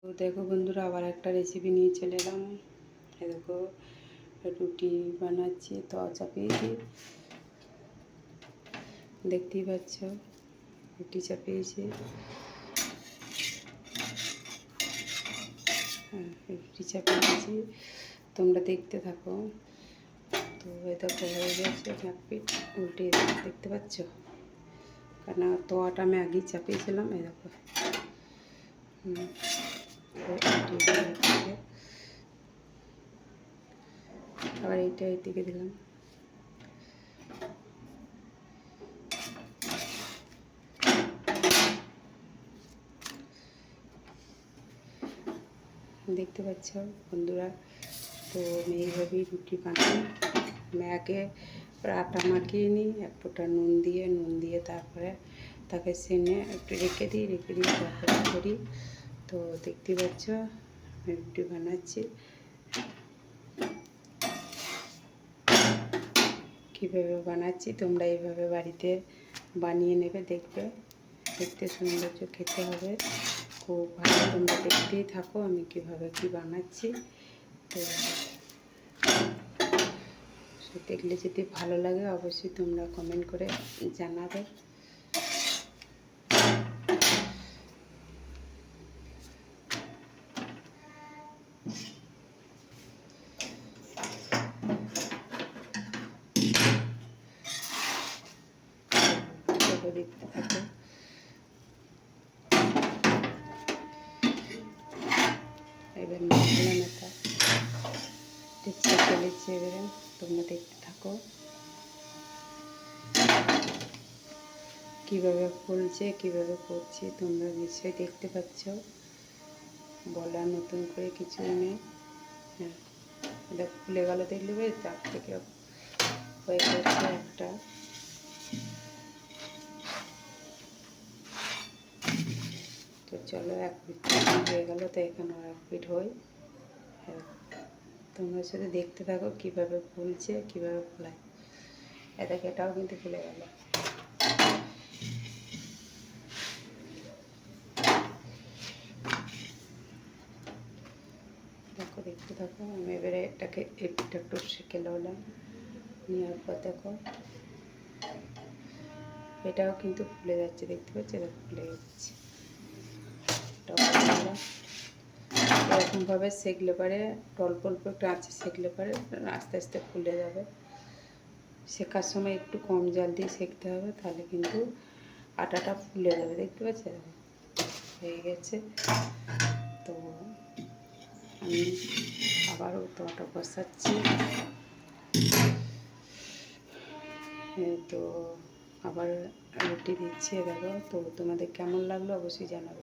তো দেখো বন্ধুরা, আবার একটা রেসিপি নিয়ে চলে এলাম। দেখো, রুটি বানাচ্ছি, তো চাপিয়েছি, দেখতেই পাচ্ছ, রুটি চাপিয়েছি। রুটি চাপিয়েছি, তোমরা দেখতে থাকো। তো দেখো হয়ে গেছে, ঝাঁকপিট উল্টে দেখতে পাচ্ছ, কারণ তোয়াটা আমি আগেই চাপিয়েছিলাম। এই দেখো আবার এইটা এদিকে দিলাম। দেখতে পাচ্ছ বন্ধুরা, তো আমি এইভাবেই রুটি বানাই। আমি আগে আটা মাখিয়ে নিই, এক ফোঁটা নুন দিয়ে তারপরে তাকে সেনে একটু রেখে দিই তারপরে করি। তো দেখতে পাচ্ছ আমি রুটি বানাচ্ছি, কীভাবে বানাচ্ছি। তোমরা এইভাবে বাড়িতে বানিয়ে নেবে, দেখতে সৌন্দর্য, খেতে হবে খুব ভালো। তোমরা দেখতেই থাকো আমি কীভাবে কী বানাচ্ছি। তো দেখলে যদি ভালো লাগে অবশ্যই তোমরা কমেন্ট করে জানাবে। দেখতে থাকো। এবার মশলা মেথা চলেছে, এবারে তোমরা দেখতে থাকো কীভাবে ফুলছে, কীভাবে করছি। তোমরা নিশ্চয়ই দেখতে পাচ্ছ, বলার নতুন করে কিছু নেই। হ্যাঁ, এটা ফুলে গেল, দেখলে তার থেকে হয়ে গেছে একটা। তো চলো, এক পিঠ হয়ে গেল, তো এখানে আর এক পিঠ হই। হ্যাঁ, তোমরা শুধু দেখতে থাকো কীভাবে ফুলছে, কীভাবে ফোলায়। এটাকে এটাও কিন্তু ফুলে গেল। দেখো, দেখতে থাকো। আমি এবারে এটাকে এই পিঠটা একটু সেঁকে নিলাম, নেওয়ার পর দেখো এটাও কিন্তু ফুলে যাচ্ছে, দেখতে পাচ্ছি, এটা ফুলে যাচ্ছে। এরকমভাবে সেঁকলে পারে, অল্প অল্প একটু আঁচে সেঁকলে পারে আস্তে আস্তে ফুলে যাবে। শেখার সময় একটু কম জল দিয়ে সেঁকতে হবে, তাহলে কিন্তু আটাটা ফুলে যাবে। দেখতে পাচ্ছি হয়ে গেছে। তো আমি আবারও তোয়াটা বসাচ্ছি। তো আবার রুটি দিচ্ছি, দেখো। তো তোমাদের কেমন লাগলো অবশ্যই জানাবে।